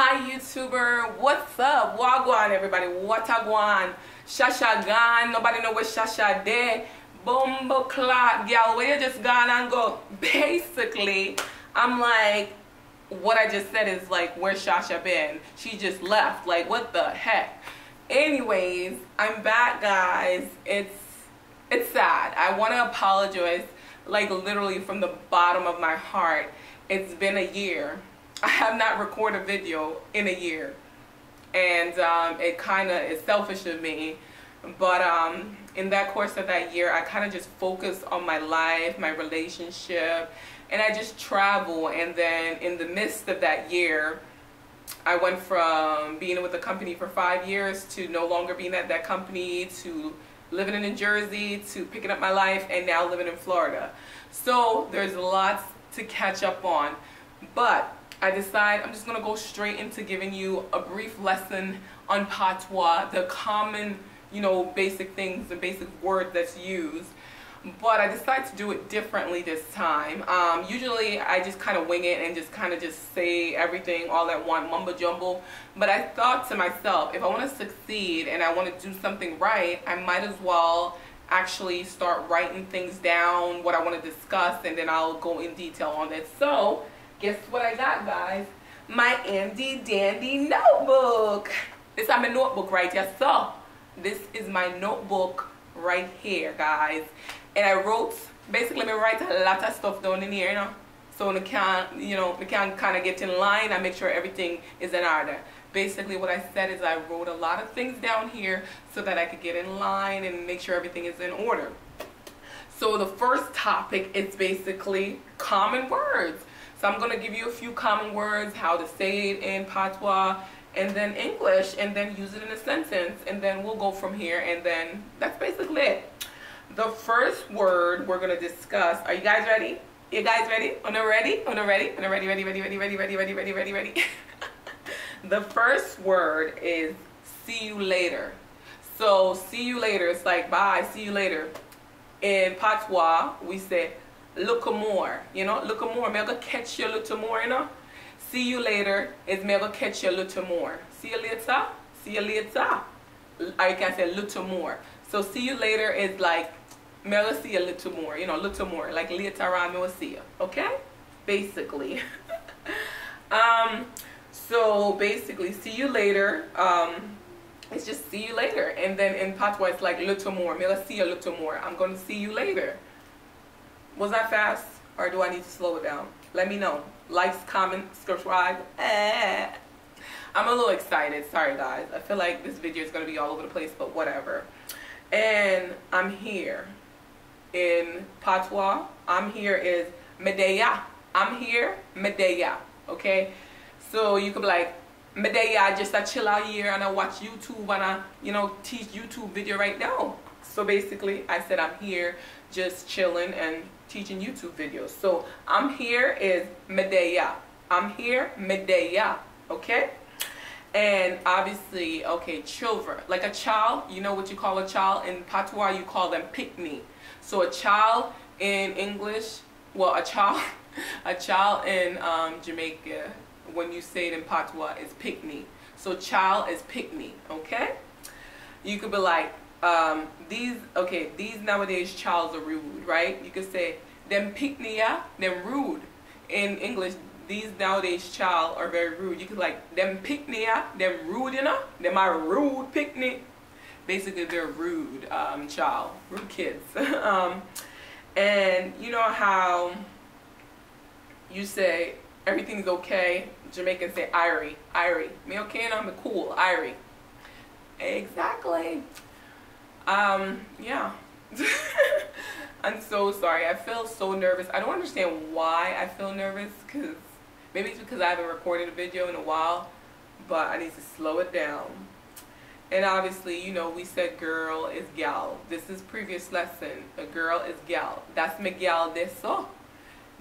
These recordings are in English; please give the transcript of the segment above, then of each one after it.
Hi YouTuber, what's up? Wagwan everybody, Watagwan, Shasha gone, nobody know where Shasha there. Bumbo clot, gal, where you just gone and go? Basically, I'm like, what I just said is like, where's Shasha been? She just left, like what the heck? Anyways, I'm back guys. It's sad. I want to apologize like literally from the bottom of my heart. It's been a year. I have not recorded a video in a year, and it kind of is selfish of me, but in that course of that year I kind of just focused on my life, my relationship, and I just travel. And then in the midst of that year I went from being with the company for 5 years to no longer being at that company, to living in New Jersey, to picking up my life, and now living in Florida. So there's lots to catch up on, but I decide I'm just going to go straight into giving you a brief lesson on Patwa, the common, basic things and basic words that's used. But I decided to do it differently this time. Usually I just kind of wing it and just say everything all at once, mumbo jumbo. But I thought to myself, if I want to succeed and I want to do something right, I might as well actually start writing things down, what I want to discuss, and then I'll go in detail on it. So guess what I got, guys? My handy dandy notebook. This is my notebook right here. So this is my notebook right here, guys. And I wrote, basically I write a lot of stuff down in here, so we can kind of get in line and make sure everything is in order. Basically what I said is I wrote a lot of things down here so that I could get in line and make sure everything is in order. So the first topic is basically common words. So I'm going to give you a few common words, how to say it in Patwa, and then English, and then use it in a sentence, and then we'll go from here, and then that's basically it. The first word we're going to discuss, are you guys ready? You guys ready? Ready? Ready? The first word is see you later. So see you later, it's like bye, see you later. In Patwa, we say look more, look more. May I go catch you a little more, See you later is may I go catch you a little more. See you later, see you later. Or you can say little more. So see you later is like may I go see you a little more, little more. Like later on, may I see you. Okay? Basically. So basically, see you later. It's just see you later. And then in Patwa, it's like little more. May I see you a little more. I'm going to see you later. Was that fast, or do I need to slow it down? Let me know. Likes, comment, subscribe. I'm a little excited. Sorry, guys. I feel like this video is going to be all over the place, but whatever. And I'm here. In Patwa, I'm here is Medea. I'm here, Medea. Okay? So you could be like, Medea, just a chill out here and I watch YouTube and I, teach YouTube video right now. So basically, I said I'm here just chilling and teaching YouTube videos. So I'm here is Medea. I'm here, Medea. Okay? And obviously, okay, children. Like a child, you know what you call a child? In Patwa, you call them picnic. So a child in English, well, a child in Jamaica, when you say it in Patwa, is picnic. So child is picnic, okay? You could be like, these nowadays childs are rude, right? You could say, them picnia, them rude. In English, these nowadays child are very rude. You could like, them picnia, them rude, them are rude picnic. Basically, they're rude child, rude kids. And you know how you say everything's okay? Jamaicans say Irie, Irie. Me okay and I'm cool, Irie. Exactly. Yeah. I'm so sorry. I feel so nervous. I don't understand why I feel nervous, because maybe it's because I haven't recorded a video in a while, but I need to slow it down. And obviously, we said girl is gal. This is previous lesson. A girl is gal. That's my gal this so.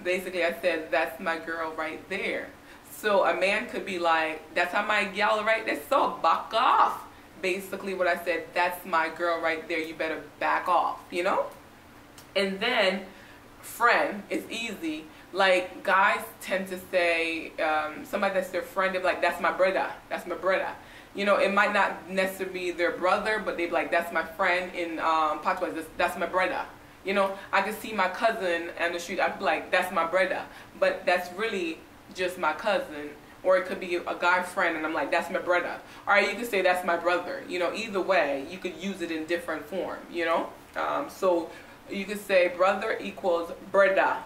Basically, I said that's my girl right there. So a man could be like, that's my gal right there so. Back off. Basically what I said, that's my girl right there, you better back off, And then friend is easy. Like guys tend to say somebody that's their friend, they're like, that's my brother, that's my brother. You know, it might not necessarily be their brother, but they'd be like, that's my friend in Patwa, that's my brother. You know, I could see my cousin on the street, I'd be like, that's my brother, but that's really just my cousin. Or it could be a guy friend and I'm like, that's my brother. Or you could say that's my brother. You know, either way, you could use it in different form, you know. So you could say brother equals brother.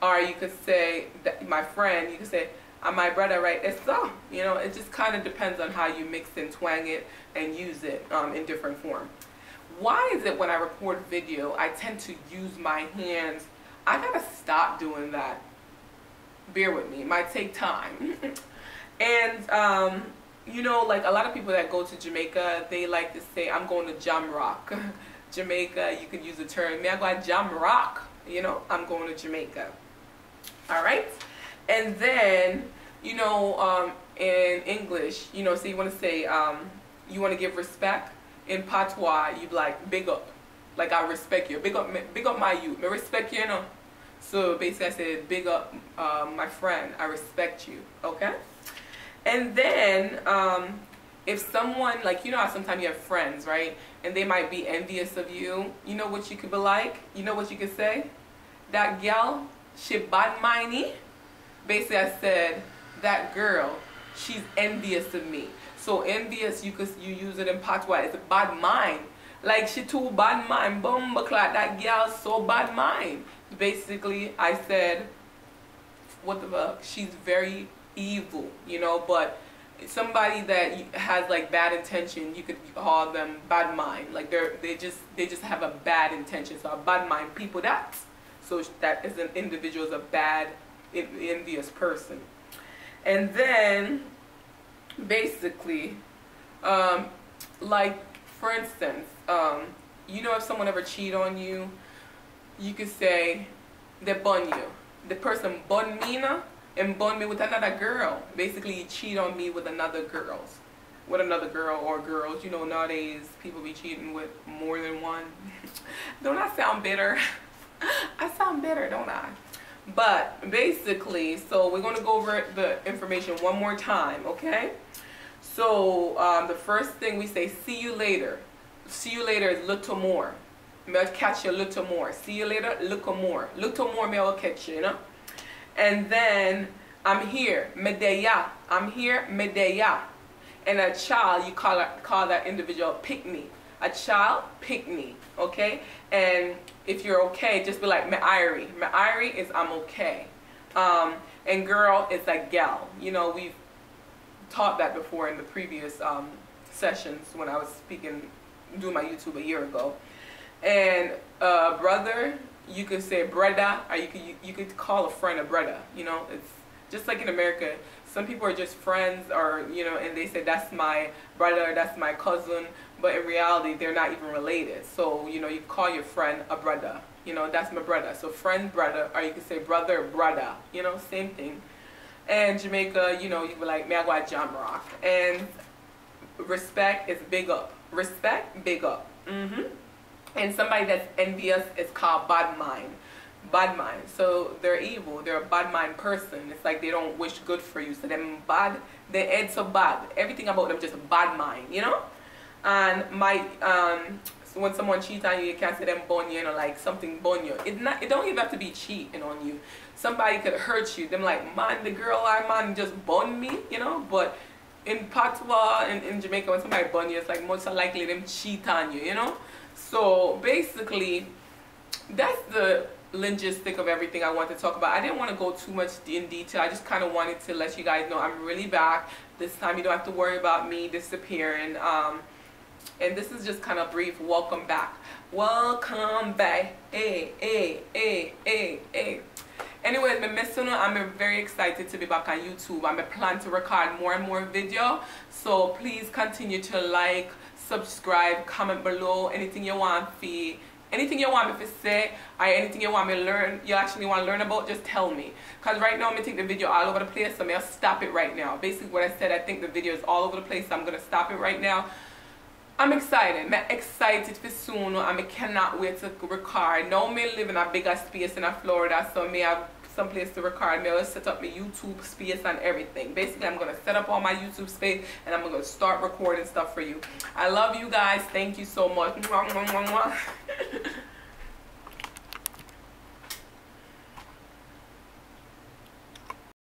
Or you could say that my friend, you could say, I'm my brother, right? It's so. You know, it just kind of depends on how you mix and twang it and use it in different form. Why is it when I record video, I tend to use my hands? I gotta stop doing that. Bear with me, it might take time. And you know, like a lot of people that go to Jamaica, they like to say, I'm going to Jam Rock. Jamaica, you could use the term, me I go to Jam Rock. You know, I'm going to Jamaica. All right? And then, you know, in English, you know, so you want to say, you want to give respect. In Patwa, you be like, big up. Like, I respect you. Big up my youth. I respect you, you know. So basically I said, big up my friend. I respect you. Okay? And then, if someone, like, you know how sometimes you have friends, right? And they might be envious of you. You know what you could be like? You know what you could say? That gal, she bad mindy. Basically I said, that girl, she's envious of me. So envious, you use it in Patwa, it's a bad mind. Like she too bad mind, bumbleclot, that girl so bad mind. Basically I said, what the fuck, she's very evil, you know, but somebody that has like bad intention, you could call them bad mind. Like they just have a bad intention. So a bad mind people, so that is an individual, is a bad, envious person. And then basically, like for instance, you know, if someone ever cheat on you, you could say they bun you. The person bun me na, and bun me with another girl. Basically, you cheat on me with another girl or girls. You know, nowadays people be cheating with more than one. Don't I sound bitter? I sound bitter, don't I? But basically, so we're going to go over the information one more time, okay? So the first thing we say, see you later. See you later is little more. May I catch you a little more. See you later, little more. Little more, may I catch you, you know? And then, I'm here, medeya. I'm here, medeya. And a child, you call that individual pick me. A child, pick me, okay? And if you're okay, just be like, me-irie. Me-irie is I'm okay. And girl is like gal. You know, we've taught that before in the previous sessions when I was speaking, doing my YouTube a year ago. And brother, you could say brother, or you could call a friend a brother. You know, it's just like in America. Some people are just friends, or you know, and they say that's my brother, that's my cousin, but in reality they're not even related. So you know, you call your friend a brother. You know, that's my brother. So friend, brother, or you could say brother, brother. You know, same thing. And Jamaica, you know, you be like, me I go to Jam Rock. And respect is big up. Respect, big up. And somebody that's envious is called bad mind. Bad mind. So they're evil. They're a bad mind person. It's like they don't wish good for you. So them bad, their head so bad. Everything about them just a bad mind, you know? And so when someone cheats on you, you can't say them bun you know, like something bun you. It don't even have to be cheating on you. Somebody could hurt you. Them like, man, the girl I man just bun me, you know? But in Patwa, in Jamaica, when somebody bun you, it's like most likely them cheat on you, you know? So basically, that's the linguistic of everything I want to talk about. I didn't want to go too much in detail. I just kind of wanted to let you guys know I'm really back. This time you don't have to worry about me disappearing. And this is just kind of brief. Welcome back. Welcome back. Hey, hey, hey, hey, hey. Anyways, I'm very excited to be back on YouTube. I'm plan to record more and more video. So please continue to like, subscribe, comment below anything you want anything you want me to say, or anything you want me to learn, you actually want to learn about, just tell me. Because right now I'm taking the video all over the place, so I'll stop it right now. Basically what I said, I think the video is all over the place, so I'm going to stop it right now. I'm excited. I'm excited for soon. I cannot wait to record. Now I live in a bigger space in Florida, so I have some place to record. I always set up my YouTube space and everything. Basically, I'm going to set up all my YouTube space and I'm going to start recording stuff for you. I love you guys. Thank you so much. Mwah, mwah, mwah, mwah.